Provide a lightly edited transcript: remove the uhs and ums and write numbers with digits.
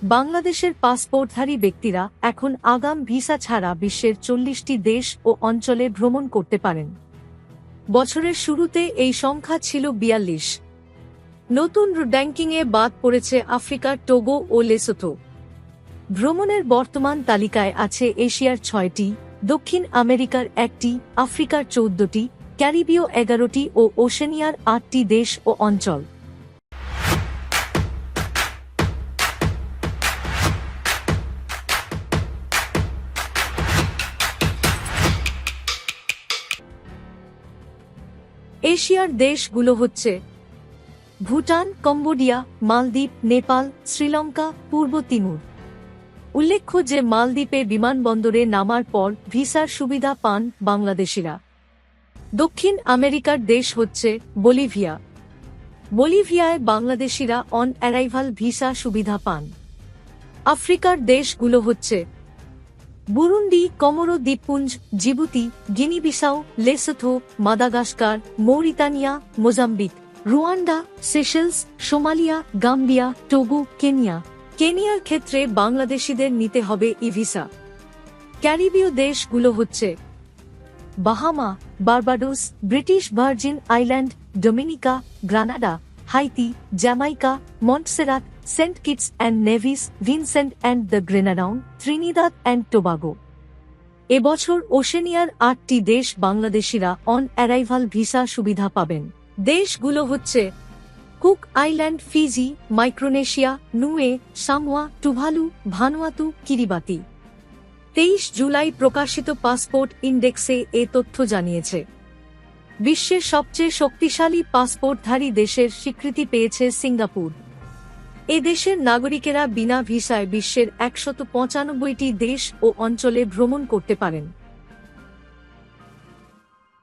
বাংলাদেশের পাসপোর্টধারী ব্যক্তিরা এখন আগাম ভিসা ছাড়া বিশ্বের 40টি দেশ ও অঞ্চলে ভ্রমণ করতে পারেন। বছরের শুরুতে এই সংখ্যা ছিল 42। নতুন র্যাঙ্কিংয়ে বাদ পড়েছে আফ্রিকার টোগো ও লেসোথো। ভ্রমণের বর্তমান তালিকায় আছে এশিয়ার 6টি, দক্ষিণ আমেরিকার 1টি, আফ্রিকার 14টি, ক্যারিবীয় 11টি ও ওশেনিয়ার 8টি দেশ ও অঞ্চল। এশিয়ার দেশগুলো হচ্ছে ভুটান, কম্বোডিয়া, মালদ্বীপ, নেপাল, শ্রীলঙ্কা, পূর্ব তিমুর। উল্লেখ্য যে মালদ্বীপে বিমানবন্দরে নামার পর ভিসার সুবিধা পান বাংলাদেশিরা। দক্ষিণ আমেরিকার দেশ হচ্ছে বলিভিয়া। বলিভিয়ায় বাংলাদেশিরা অন অ্যারাইভাল ভিসা সুবিধা পান। আফ্রিকার দেশগুলো হচ্ছে বুরুন্ডি, কমোরো দ্বীপপুঞ্জ, Djibouti, Guinea Bissau, Lesotho, Madagascar, Mauritania, Mozambique, Rwanda, Seychelles, Somalia, Gambia, Togo, Kenya. কেনিয়ার ক্ষেত্রে বাংলাদেশিদের নিতে হবে ই-ভিসা। ক্যারিবীয় দেশগুলো হচ্ছে Bahama, Barbados, British Virgin Island, Dominica, Grenada, Haiti, Jamaica, Montserrat, Saint Kitts and Nevis, Vincent and the Grenadines, Trinidad and Tobago. এবছর ওশেনিয়ার 8টি দেশ বাংলাদেশিরা অন অ্যারাইভাল ভিসা সুবিধা পাবেন। দেশগুলো হচ্ছে কুক আইল্যান্ড, ফিজি, মাইক্রোনেশিয়া, নুয়ে, Samoa, Tuvalu, Vanuatu, Kiribati. 23 July প্রকাশিত পাসপোর্ট ইন্ডেক্সে এ তথ্য জানিয়েছে। বিশ্বের সবচেয়ে শক্তিশালী পাসপোর্টধারী দেশের স্বীকৃতি পেয়েছে সিঙ্গাপুর। এ দেশের নাগরিকেরা বিনা ভিসায় বিশ্বের 195টি দেশ ও অঞ্চলে ভ্রমণ করতে পারেন।